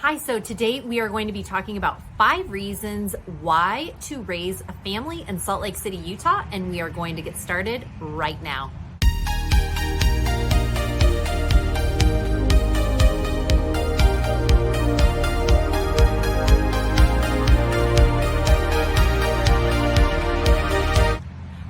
Hi, so today we are going to be talking about 5 reasons why to raise a family in Salt Lake City, Utah, and we are going to get started right now.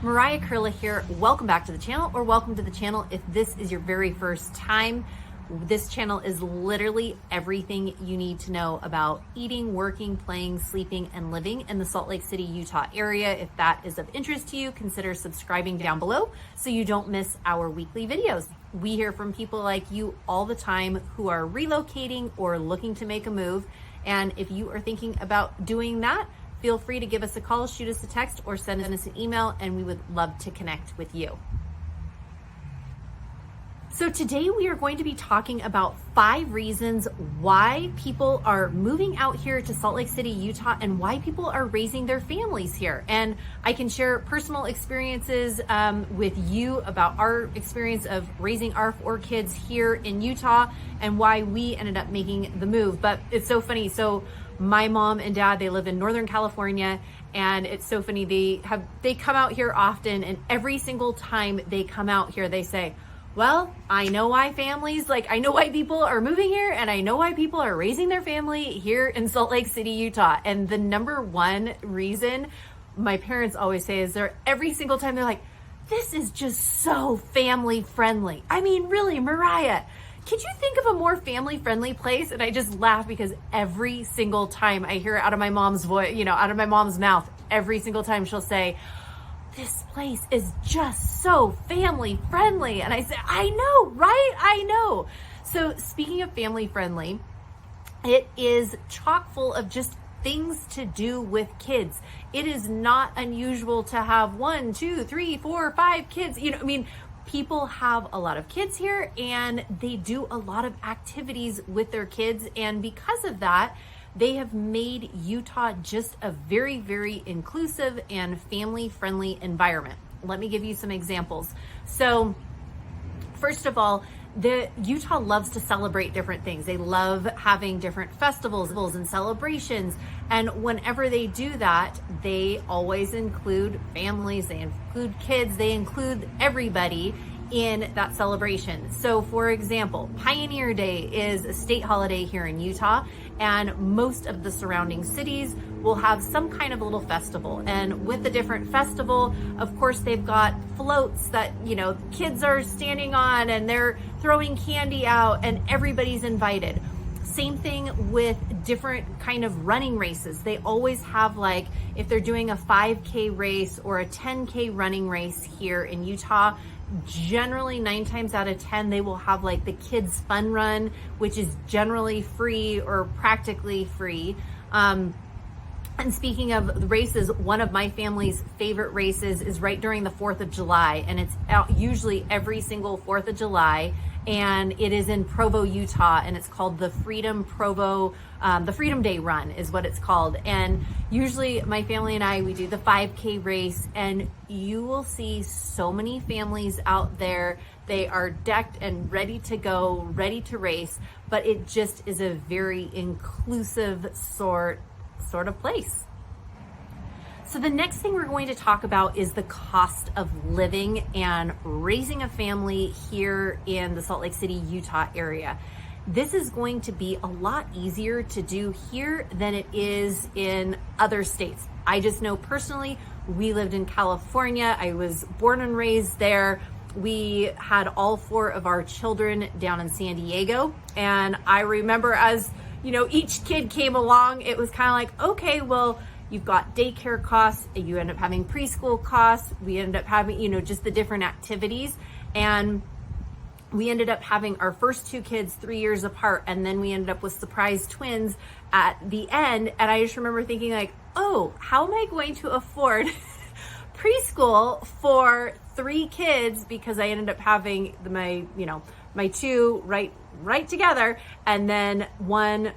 Mariah Koehle here. Welcome back to the channel, or welcome to the channel if this is your very first time. This channel is literally everything you need to know about eating, working, playing, sleeping, and living in the Salt Lake City, Utah area. If that is of interest to you, consider subscribing down below so you don't miss our weekly videos. We hear from people like you all the time who are relocating or looking to make a move. And if you are thinking about doing that, feel free to give us a call, shoot us a text, or send us an email, and we would love to connect with you. So today we are going to be talking about 5 reasons why people are moving out here to Salt Lake City, Utah, and why people are raising their families here. And I can share personal experiences with you about our experience of raising our 4 kids here in Utah and why we ended up making the move. But it's so funny. So my mom and dad, they live in Northern California, and it's so funny. They come out here often, and every single time they come out here, they say, well, I know why I know why people are moving here, and I know why people are raising their family here in Salt Lake City, Utah. And the number one reason my parents always say is every single time they're like, this is just so family friendly. I mean, really, Mariah, could you think of a more family friendly place? And I just laugh because every single time I hear it out of my mom's voice, out of my mom's mouth, every single time she'll say, this place is just so family friendly. And I say, I know, right? I know. So speaking of family friendly, it is chock full of just things to do with kids. It is not unusual to have 1, 2, 3, 4, 5 kids. People have a lot of kids here, and they do a lot of activities with their kids. And because of that, they have made Utah just a very, very inclusive and family-friendly environment. Let me give you some examples. So, first of all, Utah loves to celebrate different things. They love having different festivals and celebrations. And whenever they do that, they always include families, they include kids, they include everybody in that celebration. So for example, Pioneer Day is a state holiday here in Utah, and most of the surrounding cities will have some kind of a little festival. And with the different festival, of course, they've got floats that, kids are standing on, and they're throwing candy out, and everybody's invited. Same thing with different kind of running races. They always have, like, if they're doing a 5K race or a 10K running race here in Utah, generally 9 times out of 10, they will have like the kids fun run, which is generally free or practically free. And speaking of races, one of my family's favorite races is right during the 4th of July, and it's out usually every single 4th of July, and it is in Provo, Utah, and it's called the Freedom Day Run is what it's called. And usually my family and I, we do the 5K race, and you will see so many families out there. They are decked and ready to go, ready to race, but it just is a very inclusive sort of place. So the next thing we're going to talk about is the cost of living and raising a family here in the Salt Lake City, Utah area. This is going to be a lot easier to do here than it is in other states. I just know personally, we lived in California. I was born and raised there. We had all 4 of our children down in San Diego. And I remember as, each kid came along, it was kind of like, okay, well, you've got daycare costs, you end up having preschool costs, we end up having, just the different activities. And we ended up having our first 2 kids 3 years apart, and then we ended up with surprise twins at the end. And I just remember thinking like, oh, how am I going to afford preschool for 3 kids? Because I ended up having my 2 right together, and then 1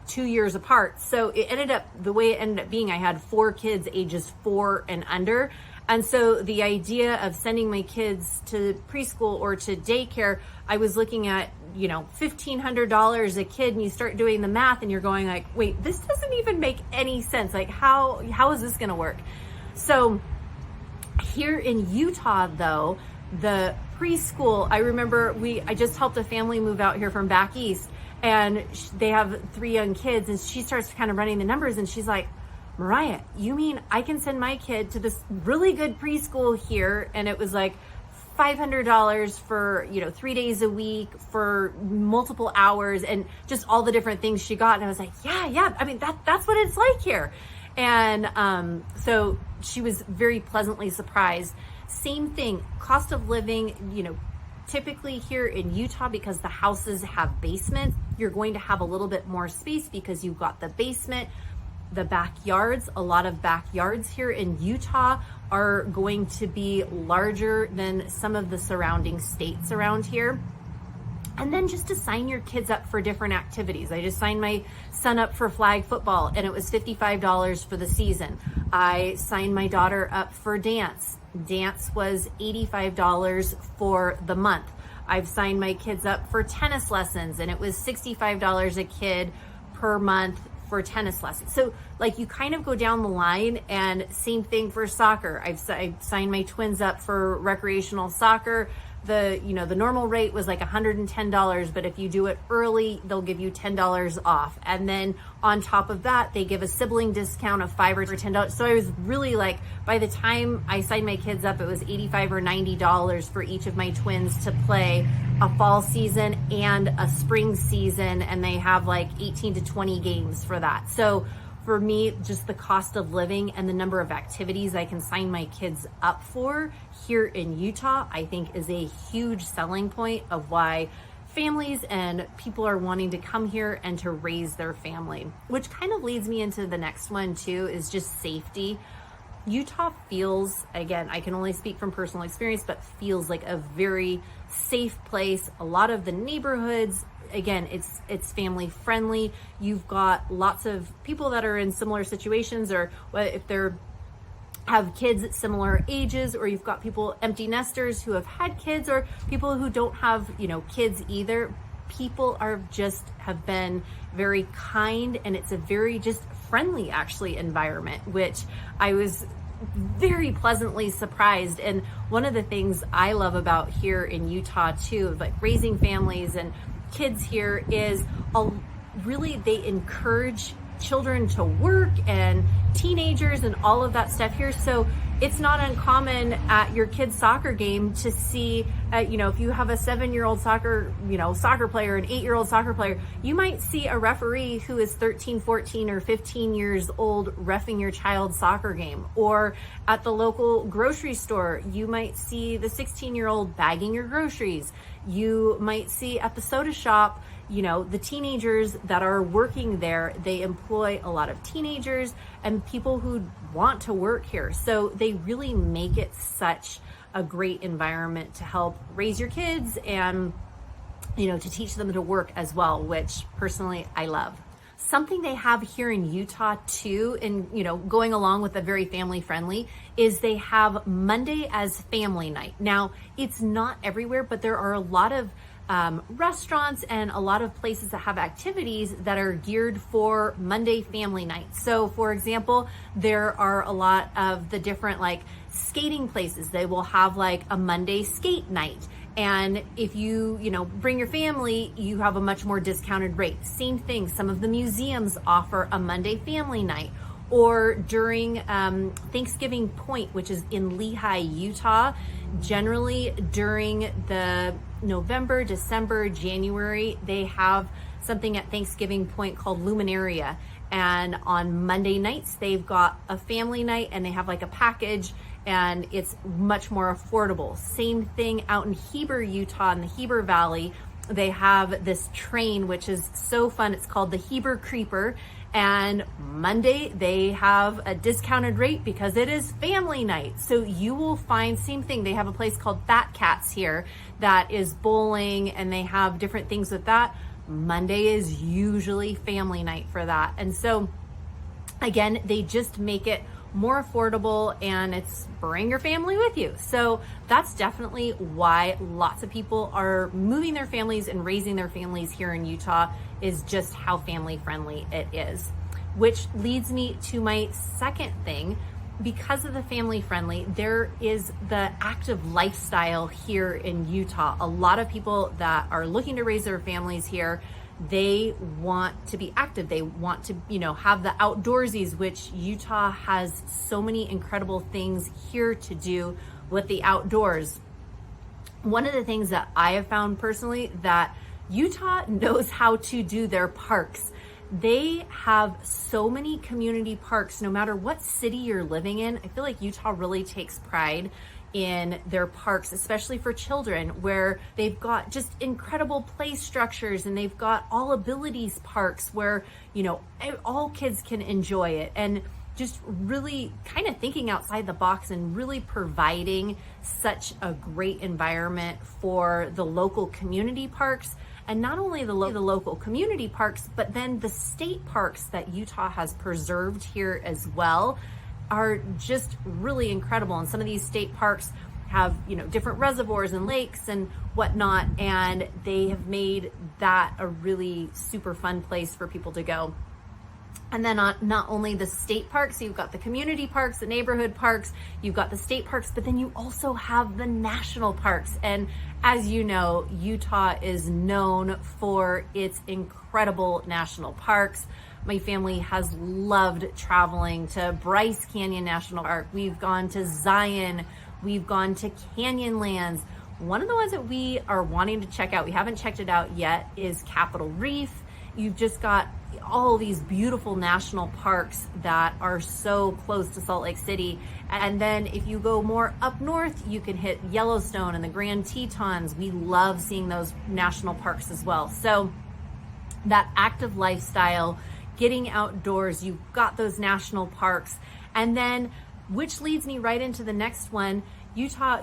2 years apart. So it ended up, the way it ended up being, I had 4 kids ages 4 and under. And so the idea of sending my kids to preschool or to daycare, I was looking at, $1,500 a kid, and you start doing the math and you're going like, wait, this doesn't even make any sense. Like how is this going to work? So here in Utah though, the preschool, I remember I just helped a family move out here from back east, and they have 3 young kids, and she starts kind of running the numbers, and she's like, Mariah, you mean I can send my kid to this really good preschool here? And it was like $500 for, 3 days a week for multiple hours and just all the different things she got. And I was like, yeah. I mean, that's what it's like here. And so she was very pleasantly surprised. Same thing, cost of living, typically here in Utah, because the houses have basements, you're going to have a little bit more space because you've got the basement. The backyards, a lot of backyards here in Utah are going to be larger than some of the surrounding states around here. And then just to sign your kids up for different activities. I just signed my son up for flag football, and it was $55 for the season. I signed my daughter up for dance. Dance was $85 for the month. I've signed my kids up for tennis lessons, and it was $65 a kid per month for tennis lessons. So like you kind of go down the line, and same thing for soccer. I've signed my twins up for recreational soccer. The normal rate was like $110, but if you do it early, they'll give you $10 off. And then on top of that, they give a sibling discount of $5 or $10. So I was really like, by the time I signed my kids up, it was $85 or $90 for each of my twins to play a fall season and a spring season. And they have like 18 to 20 games for that. So for me, just the cost of living and the number of activities I can sign my kids up for here in Utah, I think is a huge selling point of why families and people are wanting to come here and to raise their family. Which kind of leads me into the next one too, is just safety. Utah feels, again, I can only speak from personal experience, but feels like a very safe place. A lot of the neighborhoods, again, it's family friendly. You've got lots of people that are in similar situations, or if they're have kids at similar ages, or you've got people, empty nesters who have had kids, or people who don't have, kids either. People have been very kind, and it's a very just friendly actually environment, which I was very pleasantly surprised. And one of the things I love about here in Utah too, like raising families and kids here, is really they encourage children to work and teenagers and all of that stuff here. So it's not uncommon at your kid's soccer game to see, if you have a 7-year-old soccer player, an 8-year-old soccer player, you might see a referee who is 13, 14, or 15 years old reffing your child's soccer game. Or at the local grocery store, you might see the 16-year-old bagging your groceries. You might see at the soda shop, the teenagers that are working there. They employ a lot of teenagers and people who want to work here. So they really make it such a great environment to help raise your kids and, to teach them to work as well, which personally I love. Something they have here in Utah too, and going along with the very family friendly, is they have Monday as family night. Now, it's not everywhere, but there are a lot of restaurants and a lot of places that have activities that are geared for Monday family night. So for example, there are a lot of the different like skating places. They will have like a Monday skate night. And if you bring your family, you have a much more discounted rate. Same thing, some of the museums offer a Monday family night. Or during Thanksgiving Point, which is in Lehi, Utah, generally during the November, December, January, they have something at Thanksgiving Point called Luminaria. And on Monday nights, they've got a family night, and they have like a package, and it's much more affordable. Same thing out in Heber, Utah, in the Heber Valley. They have this train, which is so fun. It's called the Heber Creeper. And Monday, they have a discounted rate because it is family night. So you will find, same thing, they have a place called Fat Cats here that is bowling, and they have different things with that. Monday is usually family night for that. And so again, they just make it more affordable, and it's bring your family with you. So that's definitely why lots of people are moving their families and raising their families here in Utah, is just how family friendly it is. Which leads me to my second thing. Because of the family friendly, there is the active lifestyle here in Utah. A lot of people that are looking to raise their families here, they want to be active. They want to, have the outdoorsies, which Utah has so many incredible things here to do with the outdoors. One of the things that I have found personally, that Utah knows how to do their parks. They have so many community parks, no matter what city you're living in. I feel like Utah really takes pride in their parks, especially for children, where they've got just incredible play structures, and they've got all abilities parks where, all kids can enjoy it. And just really kind of thinking outside the box and really providing such a great environment for the local community parks. And not only the local community parks, but then the state parks that Utah has preserved here as well are just really incredible. And some of these state parks have, different reservoirs and lakes and whatnot, and they have made that a really super fun place for people to go. And then not only the state parks, you've got the community parks, the neighborhood parks, you've got the state parks, but then you also have the national parks. And as you know, Utah is known for its incredible national parks. My family has loved traveling to Bryce Canyon National Park. We've gone to Zion. We've gone to Canyonlands. One of the ones that we are wanting to check out, we haven't checked it out yet, is Capitol Reef. You've just got all these beautiful national parks that are so close to Salt Lake City. And then if you go more up north, you can hit Yellowstone and the Grand Tetons. We love seeing those national parks as well. So that active lifestyle, getting outdoors, you've got those national parks. And then, which leads me right into the next one, Utah,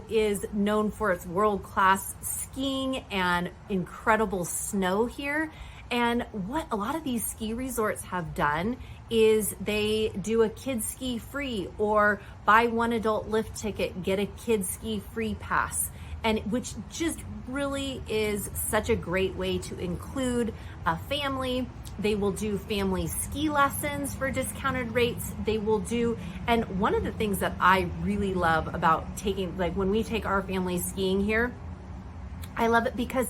is known for its world-class skiing and incredible snow here. And what a lot of these ski resorts have done is they do a kids ski free, or buy one adult lift ticket, get a kids ski free pass. And which just really is such a great way to include a family. They will do family ski lessons for discounted rates. They will do, and one of the things that I really love about when we take our family skiing here, I love it because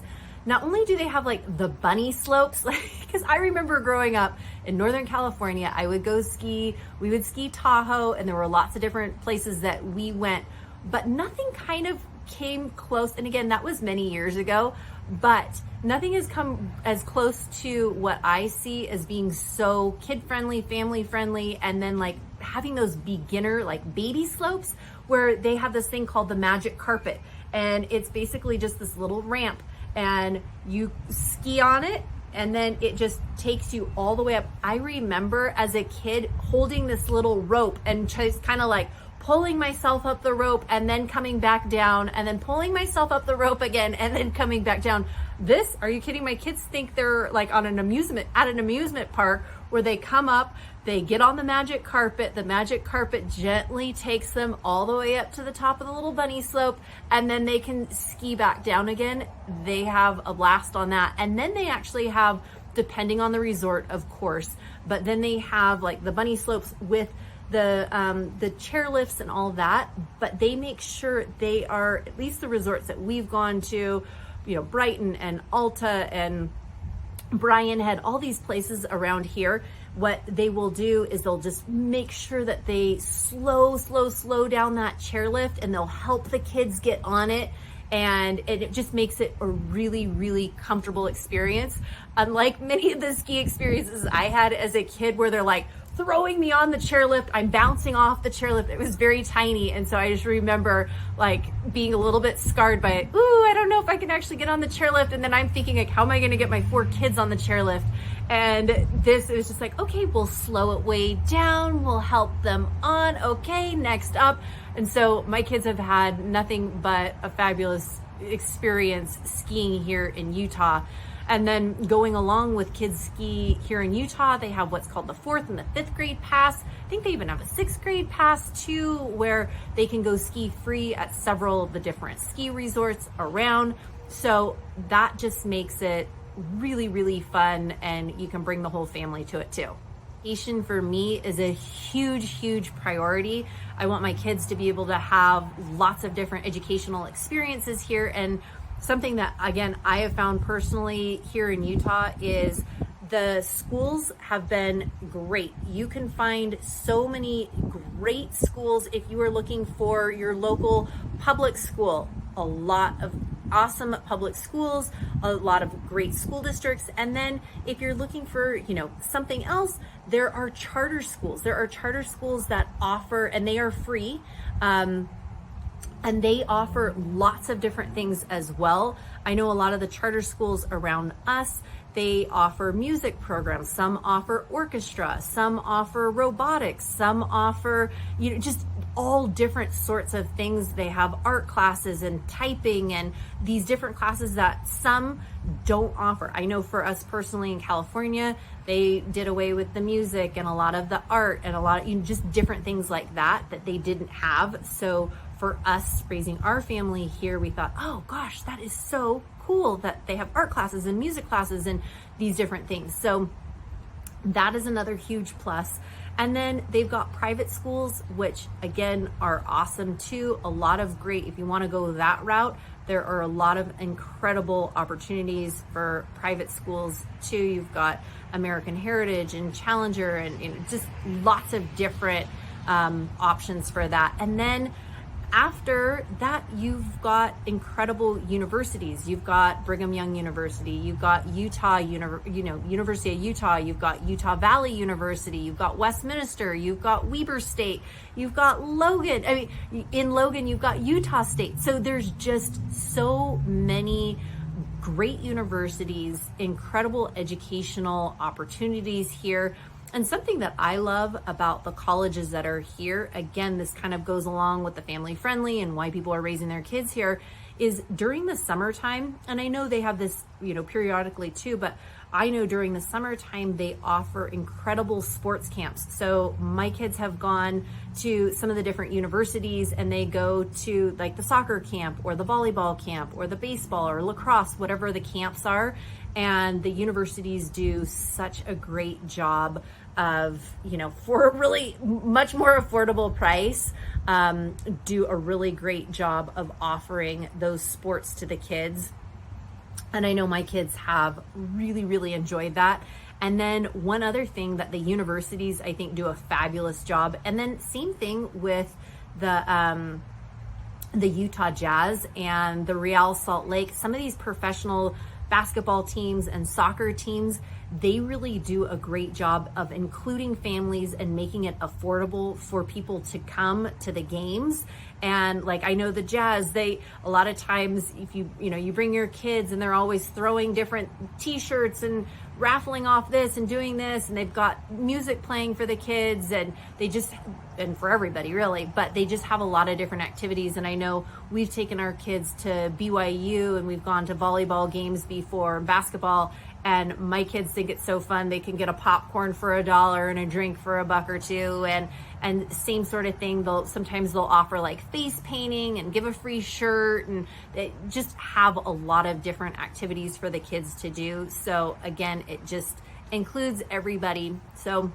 not only do they have the bunny slopes, because I remember growing up in Northern California, I would go ski, we would ski Tahoe, and there were lots of different places that we went, but nothing kind of came close. And again, that was many years ago, but nothing has come as close to what I see as being so kid friendly, family friendly, and then having those beginner baby slopes where they have this thing called the magic carpet. And it's basically just this little ramp, and you ski on it, and then it just takes you all the way up. I remember as a kid holding this little rope and just kind of pulling myself up the rope and then coming back down, and then pulling myself up the rope again and then coming back down. Are you kidding? My kids think they're at an amusement park where they come up, they get on the magic carpet gently takes them all the way up to the top of the little bunny slope, and then they can ski back down again. They have a blast on that. And then they actually have, depending on the resort, of course, but then they have the bunny slopes with the chairlifts and all that. But they make sure they are, at least the resorts that we've gone to, Brighton and Alta and Bryan Head, all these places around here, what they will do is they'll just make sure that they slow down that chairlift, and they'll help the kids get on it. And it just makes it a really, really comfortable experience. Unlike many of the ski experiences I had as a kid where they're throwing me on the chairlift, I'm bouncing off the chairlift. It was very tiny, and so I just remember being a little bit scarred by it. Ooh, I don't know if I can actually get on the chairlift. And then I'm thinking how am I going to get my 4 kids on the chairlift? And this is just okay, we'll slow it way down, we'll help them on. Okay, next up. And so my kids have had nothing but a fabulous experience skiing here in Utah. And then going along with kids ski here in Utah, they have what's called the 4th and the 5th grade pass. I think they even have a 6th grade pass too, where they can go ski free at several of the different ski resorts around. So that just makes it really, really fun, and you can bring the whole family to it too. Education for me is a huge priority. I want my kids to be able to have lots of different educational experiences here, and something that, again, I have found personally here in Utah is the schools have been great. You can find so many great schools if you are looking for your local public school. A lot of awesome public schools, a lot of great school districts. And then if you're looking for, something else, there are charter schools. There are charter schools that offer, and they are free. And they offer lots of different things as well. I know a lot of the charter schools around us, they offer music programs. Some offer orchestra, some offer robotics, some offer, just all different sorts of things. They have art classes and typing and these different classes that some don't offer. I know for us personally in California, they did away with the music and a lot of the art and a lot of just different things like that they didn't have. So for us raising our family here, we thought, oh gosh, that is so cool that they have art classes and music classes and these different things. So that is another huge plus. And then they've got private schools, which again are awesome too. A lot of great, if you want to go that route, there are a lot of incredible opportunities for private schools too. You've got American Heritage and Challenger and just lots of different options for that. And then after that, you've got incredible universities. You've got Brigham Young University, you've got University of Utah, you've got Utah Valley University, you've got Westminster, you've got Weber State, you've got Logan. I mean, in Logan, you've got Utah State. So there's just so many great universities, incredible educational opportunities here. And something that I love about the colleges that are here, again, this kind of goes along with the family friendly and why people are raising their kids here, is during the summertime, and I know they have this, periodically too, but I know during the summertime, they offer incredible sports camps. So my kids have gone to some of the different universities and they go to like the soccer camp or the volleyball camp or the baseball or lacrosse, whatever the camps are. And the universities do such a great job of, for a really much more affordable price, do a really great job of offering those sports to the kids. And I know my kids have really enjoyed that. And then one other thing that the universities, I think, do a fabulous job. And then same thing with the Utah Jazz and the Real Salt Lake. Some of these professional basketball teams and soccer teams, they really do a great job of including families and making it affordable for people to come to the games. And like, I know the Jazz, a lot of times if you bring your kids and they're always throwing different t-shirts and raffling off this and doing this, and they've got music playing for the kids and and for everybody really, but they just have a lot of different activities. And I know we've taken our kids to BYU and we've gone to volleyball games before, basketball, and my kids think it's so fun. They can get a popcorn for $1 and a drink for $1 or $2, and same sort of thing. Sometimes they'll offer like face painting and give a free shirt, and they just have a lot of different activities for the kids to do. So again, it just includes everybody. So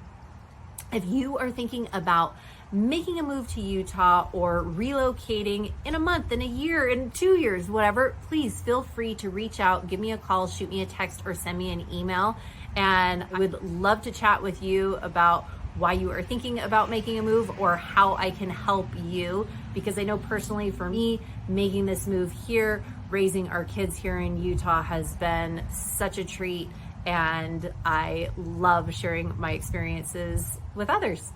if you are thinking about making a move to Utah or relocating in a month, in a year, in 2 years, whatever, please feel free to reach out, give me a call, shoot me a text, or send me an email. And I would love to chat with you about why you are thinking about making a move or how I can help you. Because I know personally for me, making this move here, raising our kids here in Utah has been such a treat. And I love sharing my experiences with others.